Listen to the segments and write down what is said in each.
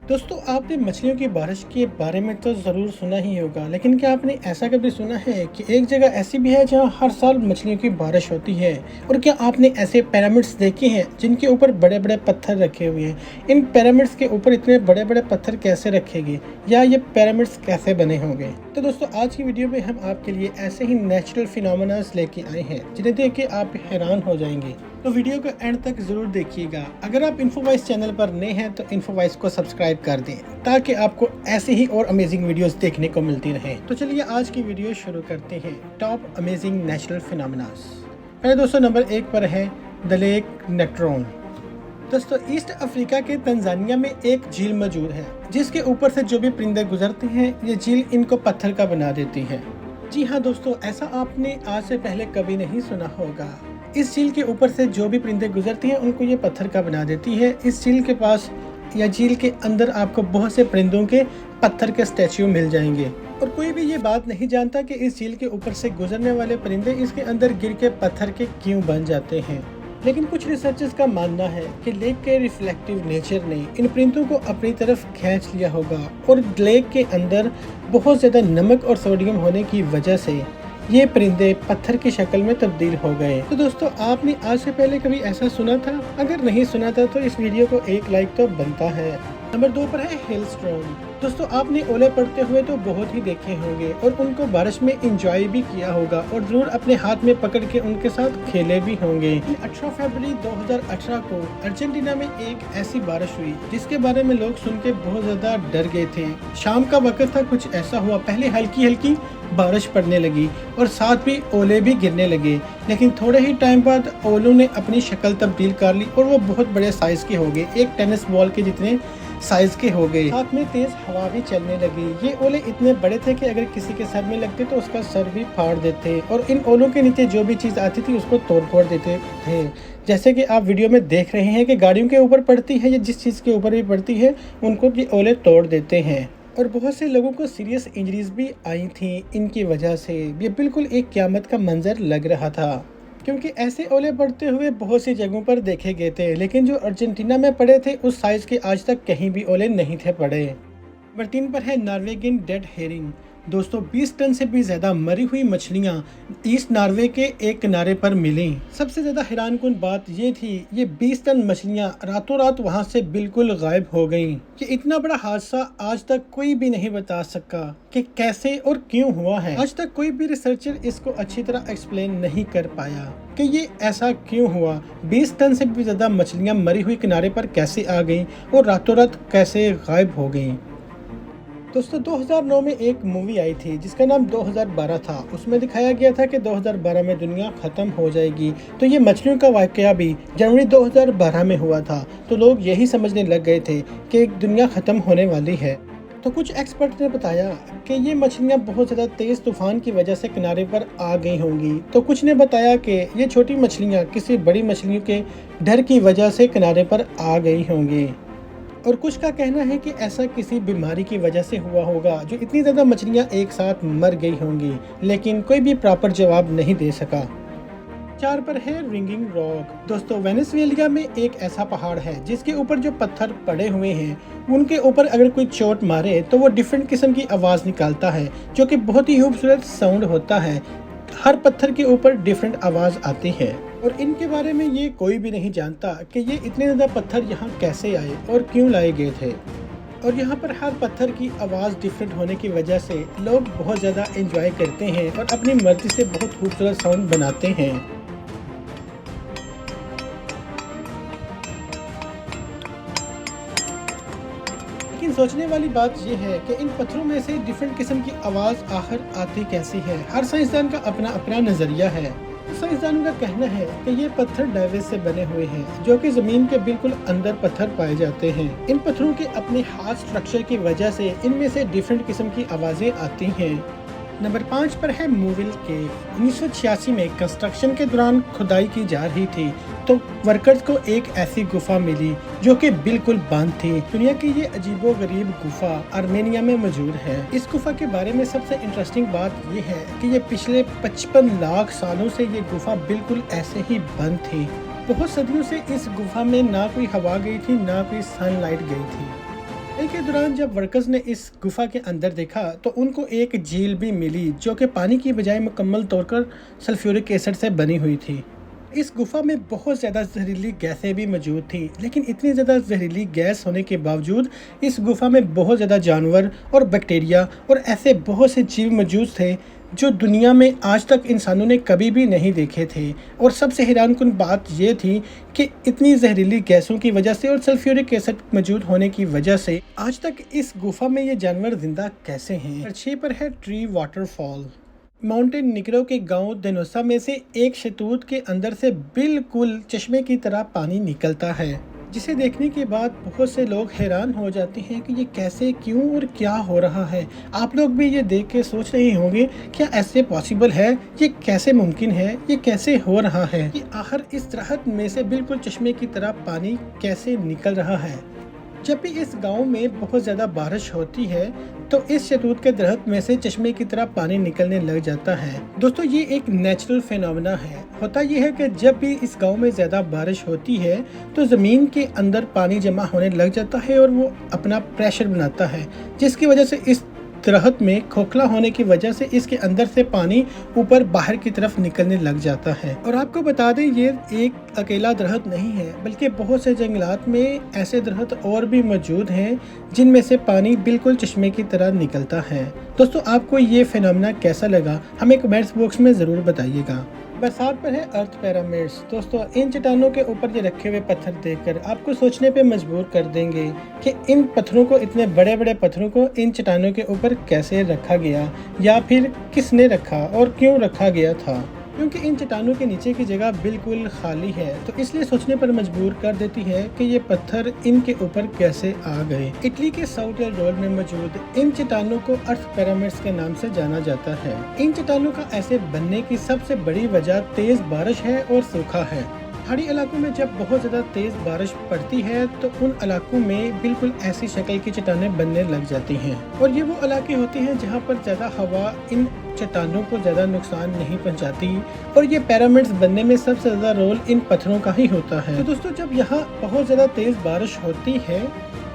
दोस्तों, आपने मछलियों की बारिश के बारे में तो ज़रूर सुना ही होगा, लेकिन क्या आपने ऐसा कभी सुना है कि एक जगह ऐसी भी है जहां हर साल मछलियों की बारिश होती है? और क्या आपने ऐसे पिरामिड्स देखे हैं जिनके ऊपर बड़े-बड़े पत्थर रखे हुए हैं? इन पिरामिड्स के ऊपर इतने बड़े-बड़े पत्थर कैसे रखे गए, या ये पिरामिड्स कैसे बने होंगे? तो दोस्तों, आज की वीडियो में हम आपके लिए ऐसे ही नेचुरल फिनोमेनास लेके आए हैं जिन्हें देख के आप हैरान हो जाएंगे। तो वीडियो को एंड तक जरूर देखिएगा। अगर आप इन्फोवाइस चैनल पर नए हैं तो इन्फोवाइस को सब्सक्राइब कर दें ताकि आपको ऐसे ही और अमेजिंग वीडियोस देखने को मिलती रहे। तो चलिए आज की वीडियो शुरू करते हैं। Top amazing natural phenomenas. पहले दोस्तों, नंबर 1 पर है द लेक नेक्ट्रोन। दोस्तों, ईस्ट अफ्रीका के तंजानिया में एक झील मौजूद है जिसके ऊपर से जो भी परिंदे गुजरते हैं ये झील इनको पत्थर का बना देती है। जी हाँ दोस्तों, ऐसा आपने आज से पहले कभी नहीं सुना होगा। इस झील के ऊपर से जो भी परिंदे गुजरती हैं उनको ये पत्थर का बना देती है। इस झील के पास या झील के अंदर आपको बहुत से परिंदों के पत्थर के स्टैच्यू मिल जाएंगे, और कोई भी ये बात नहीं जानता कि इस झील के ऊपर से गुजरने वाले परिंदे इसके अंदर गिर के पत्थर के क्यों बन जाते हैं। लेकिन कुछ रिसर्चर्स का मानना है कि लेक के रिफ्लेक्टिव नेचर ने इन परिंदों को अपनी तरफ खींच लिया होगा, और लेक के अंदर बहुत ज़्यादा नमक और सोडियम होने की वजह से ये परिंदे पत्थर की शक्ल में तब्दील हो गए। तो दोस्तों, आपने आज से पहले कभी ऐसा सुना था? अगर नहीं सुना था तो इस वीडियो को एक लाइक तो बनता है। नंबर 2 पर है हेलस्टॉर्म। दोस्तों, आपने ओले पड़ते हुए तो बहुत ही देखे होंगे और उनको बारिश में एंजॉय भी किया होगा, और जरूर अपने हाथ में पकड़ के उनके साथ खेले भी होंगे। 18 फरवरी 2018 को अर्जेंटीना में एक ऐसी बारिश हुई जिसके बारे में लोग सुन के बहुत ज्यादा डर गए थे। शाम का वक्त था, कुछ ऐसा हुआ, पहले हल्की हल्की बारिश पड़ने लगी और साथ भी ओले भी गिरने लगे, लेकिन थोड़े ही टाइम बाद ओलों ने अपनी शक्ल तब्दील कर ली और वो बहुत बड़े साइज के हो गए, एक टेनिस बॉल के जितने साइज के हो गए। साथ में तेज हवा भी चलने लगी। ये ओले इतने बड़े थे कि अगर किसी के सर में लगते तो उसका सर भी फाड़ देते, और इन ओलों के नीचे जो भी चीज आती थी उसको तोड़ फोड़ देते थे। जैसे कि आप वीडियो में देख रहे हैं कि गाड़ियों के ऊपर पड़ती है या जिस चीज के ऊपर भी पड़ती है उनको ये ओले तोड़ देते हैं, और बहुत से लोगों को सीरियस इंजरीज भी आई थी इनकी वजह से। ये बिल्कुल एक क़यामत का मंजर लग रहा था, क्योंकि ऐसे ओले पड़ते हुए बहुत सी जगहों पर देखे गए थे, लेकिन जो अर्जेंटीना में पड़े थे उस साइज के आज तक कहीं भी ओले नहीं थे पड़े। नंबर 3 पर है नॉर्वेगियन डेड हेरिंग। दोस्तों, 20 टन से भी ज्यादा मरी हुई मछलियां ईस्ट नॉर्वे के एक किनारे पर मिली। सबसे ज्यादा हैरानकुन बात ये थी, ये 20 टन मछलियां रातों रात वहां से बिल्कुल गायब हो गईं। ये इतना बड़ा हादसा आज तक कोई भी नहीं बता सका कि कैसे और क्यों हुआ है। आज तक कोई भी रिसर्चर इसको अच्छी तरह एक्सप्लेन नहीं कर पाया कि ये ऐसा क्यों हुआ। 20 टन से भी ज्यादा मछलियां मरी हुई किनारे पर कैसे आ गईं और रातों रात कैसे गायब हो गईं। दोस्तों, 2009 में एक मूवी आई थी जिसका नाम 2012 था। उसमें दिखाया गया था कि 2012 में दुनिया ख़त्म हो जाएगी। तो ये मछलियों का वाक़या भी जनवरी 2012 में हुआ था, तो लोग यही समझने लग गए थे कि दुनिया ख़त्म होने वाली है। तो कुछ एक्सपर्ट ने बताया कि ये मछलियाँ बहुत ज़्यादा तेज़ तूफान की वजह से किनारे पर आ गई होंगी। तो कुछ ने बताया कि ये छोटी मछलियाँ किसी बड़ी मछलियों के डर की वजह से किनारे पर आ गई होंगी, और कुछ का कहना है कि ऐसा किसी बीमारी की वजह से हुआ होगा जो इतनी ज़्यादा मछलियाँ एक साथ मर गई होंगी, लेकिन कोई भी प्रॉपर जवाब नहीं दे सका। 4 पर है रिंगिंग रॉक। दोस्तों, वेनेजुएला में एक ऐसा पहाड़ है जिसके ऊपर जो पत्थर पड़े हुए हैं उनके ऊपर अगर कोई चोट मारे तो वो डिफरेंट किस्म की आवाज़ निकालता है, जो कि बहुत ही खूबसूरत साउंड होता है। हर पत्थर के ऊपर डिफरेंट आवाज़ आती है, और इनके बारे में ये कोई भी नहीं जानता कि ये इतने ज़्यादा पत्थर यहाँ कैसे आए और क्यों लाए गए थे। और यहाँ पर हर पत्थर की आवाज़ डिफरेंट होने की वजह से लोग बहुत ज़्यादा एंजॉय करते हैं और अपनी मर्जी से बहुत खूबसूरत साउंड बनाते हैं। लेकिन सोचने वाली बात यह है कि इन पत्थरों में से डिफरेंट किस्म की आवाज़ आखिर आती कैसी है। हर साइंसदान का अपना अपना नज़रिया है। साइंसदानों का कहना है कि ये पत्थर डाइवेज से बने हुए हैं, जो कि जमीन के बिल्कुल अंदर पत्थर पाए जाते हैं। इन पत्थरों के अपने हार्ड स्ट्रक्चर की वजह से इनमें से डिफरेंट किस्म की आवाजें आती हैं। नंबर 5 पर है मूविल केव। 1986 में कंस्ट्रक्शन के दौरान खुदाई की जा रही थी तो वर्कर्स को एक ऐसी गुफा मिली जो कि बिल्कुल बंद थी। दुनिया की ये अजीबोगरीब गुफा आर्मेनिया में मौजूद है। इस गुफा के बारे में सबसे इंटरेस्टिंग बात ये है कि ये पिछले 55 लाख सालों से ये गुफा बिल्कुल ऐसे ही बंद थी। बहुत सदियों से इस गुफा में ना कोई हवा गई थी, ना कोई सनलाइट गई थी। एक के दौरान जब वर्कर्स ने इस गुफा के अंदर देखा तो उनको एक झील भी मिली जो कि पानी की बजाय मुकम्मल तौर पर सल्फ्यूरिक एसिड से बनी हुई थी। इस गुफा में बहुत ज़्यादा जहरीली गैसें भी मौजूद थी, लेकिन इतनी ज़्यादा जहरीली गैस होने के बावजूद इस गुफा में बहुत ज़्यादा जानवर और बैक्टीरिया और ऐसे बहुत से जीव मौजूद थे जो दुनिया में आज तक इंसानों ने कभी भी नहीं देखे थे। और सबसे हैरानकुन बात यह थी कि इतनी जहरीली गैसों की वजह से और सल्फ्यूरिक एसिड मौजूद होने की वजह से आज तक इस गुफा में ये जानवर जिंदा कैसे हैं। नंबर 6 पर है ट्री वाटरफॉल। माउंटेन निग्रो के गांव देनोसा में से एक शतूत के अंदर से बिल्कुल चश्मे की तरह पानी निकलता है, जिसे देखने के बाद बहुत से लोग हैरान हो जाते हैं कि ये कैसे, क्यों और क्या हो रहा है। आप लोग भी ये देख के सोच रहे होंगे क्या ऐसे पॉसिबल है, ये कैसे मुमकिन है, ये कैसे हो रहा है कि आखिर इस दरख्त में से बिल्कुल चश्मे की तरह पानी कैसे निकल रहा है। जब भी इस गांव में बहुत ज़्यादा बारिश होती है तो इस शतूत के दरख्त में से चश्मे की तरह पानी निकलने लग जाता है। दोस्तों ये एक नेचुरल फिनोमेना है। होता यह है कि जब भी इस गांव में ज़्यादा बारिश होती है तो ज़मीन के अंदर पानी जमा होने लग जाता है और वो अपना प्रेशर बनाता है, जिसकी वजह से इस दरख्त में खोखला होने की वजह से इसके अंदर से पानी ऊपर बाहर की तरफ निकलने लग जाता है। और आपको बता दें ये एक अकेला दरख्त नहीं है, बल्कि बहुत से जंगलात में ऐसे दरख्त और भी मौजूद हैं जिनमें से पानी बिल्कुल चश्मे की तरह निकलता है। दोस्तों आपको ये फिनोमेना कैसा लगा हमें कमेंट्स बॉक्स में ज़रूर बताइएगा। बरसात पर है अर्थ पिरामिड्स। दोस्तों इन चट्टानों के ऊपर ये रखे हुए पत्थर देखकर आपको सोचने पे मजबूर कर देंगे कि इन पत्थरों को, इतने बड़े बड़े पत्थरों को इन चट्टानों के ऊपर कैसे रखा गया या फिर किसने रखा और क्यों रखा गया था। क्योंकि इन चट्टानों के नीचे की जगह बिल्कुल खाली है, तो इसलिए सोचने पर मजबूर कर देती है कि ये पत्थर इनके ऊपर कैसे आ गए। इटली के साउथ एल्डोर में मौजूद इन चट्टानों को अर्थ पिरामिड्स के नाम से जाना जाता है। इन चट्टानों का ऐसे बनने की सबसे बड़ी वजह तेज बारिश है और सूखा है। पहाड़ी इलाकों में जब बहुत ज़्यादा तेज़ बारिश पड़ती है तो उन इलाकों में बिल्कुल ऐसी शक्ल की चट्टानें बनने लग जाती हैं। और ये वो इलाके होते हैं जहाँ पर ज़्यादा हवा इन चट्टानों को ज़्यादा नुकसान नहीं पहुँचाती और ये पिरामिड्स बनने में सबसे ज़्यादा रोल इन पत्थरों का ही होता है। तो दोस्तों जब यहाँ बहुत ज़्यादा तेज़ बारिश होती है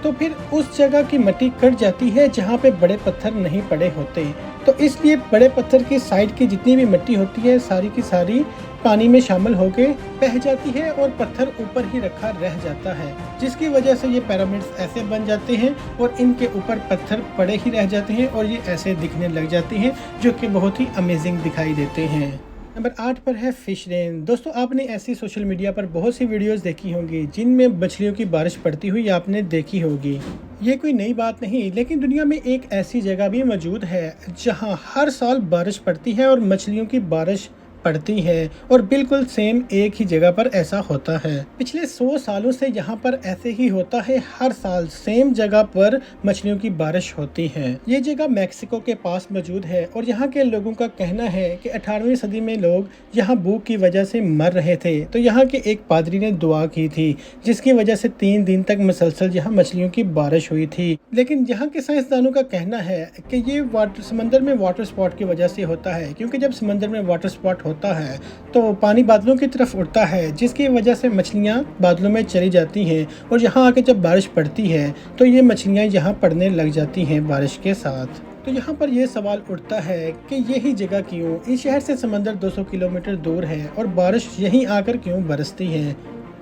तो फिर उस जगह की मिट्टी कट जाती है जहाँ पे बड़े पत्थर नहीं पड़े होते, तो इसलिए बड़े पत्थर की साइड की जितनी भी मिट्टी होती है सारी की सारी पानी में शामिल होके बह जाती है और पत्थर ऊपर ही रखा रह जाता है, जिसकी वजह से ये पिरामिड्स ऐसे बन जाते हैं और इनके ऊपर पत्थर पड़े ही रह जाते हैं और ये ऐसे दिखने लग जाते हैं जो कि बहुत ही अमेजिंग दिखाई देते हैं। नंबर 8 पर है फिश रेन। दोस्तों आपने ऐसी सोशल मीडिया पर बहुत सी वीडियोस देखी होंगी जिनमें मछलियों की बारिश पड़ती हुई आपने देखी होगी। ये कोई नई बात नहीं, लेकिन दुनिया में एक ऐसी जगह भी मौजूद है जहां हर साल बारिश पड़ती है और मछलियों की बारिश पड़ती है और बिल्कुल सेम एक ही जगह पर ऐसा होता है। पिछले 100 सालों से यहाँ पर ऐसे ही होता है, हर साल सेम जगह पर मछलियों की बारिश होती है। ये जगह मैक्सिको के पास मौजूद है और यहाँ के लोगों का कहना है कि 18वीं सदी में लोग यहाँ भूख की वजह से मर रहे थे, तो यहाँ के एक पादरी ने दुआ की थी जिसकी वजह से 3 दिन तक मुसलसल यहाँ मछलियों की बारिश हुई थी। लेकिन यहाँ के साइंसदानों का कहना है कि ये समंदर में वाटर स्पॉट की वजह से होता है, क्योंकि जब समंदर में वाटर स्पॉट होता है तो पानी बादलों की तरफ उड़ता है, जिसकी वजह से मछलियां बादलों में चली जाती हैं और यहाँ आके जब बारिश पड़ती है तो ये मछलियां यहाँ पड़ने लग जाती हैं बारिश के साथ। तो यहाँ पर यह सवाल उठता है कि यही जगह क्यों, इस शहर से समंदर 200 किलोमीटर दूर है और बारिश यहीं आकर क्यों बरसती है।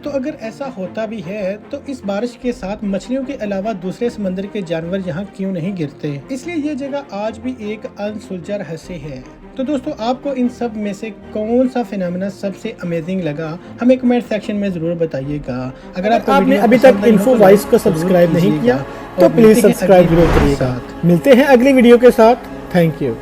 तो अगर ऐसा होता भी है तो इस बारिश के साथ मछलियों के अलावा दूसरे समंदर के जानवर यहाँ क्यों नहीं गिरते, इसलिए ये जगह आज भी एक अनसुलझा रहस्य है। तो दोस्तों आपको इन सब में से कौन सा फिनोमेना सबसे अमेजिंग लगा हमें कमेंट सेक्शन में जरूर बताइएगा। अगर आपने अभी तक इन्फो वॉइस को सब्सक्राइब नहीं किया तो प्लीज सब्सक्राइब जरूर करिएगा। मिलते हैं अगली वीडियो के साथ। Thank you.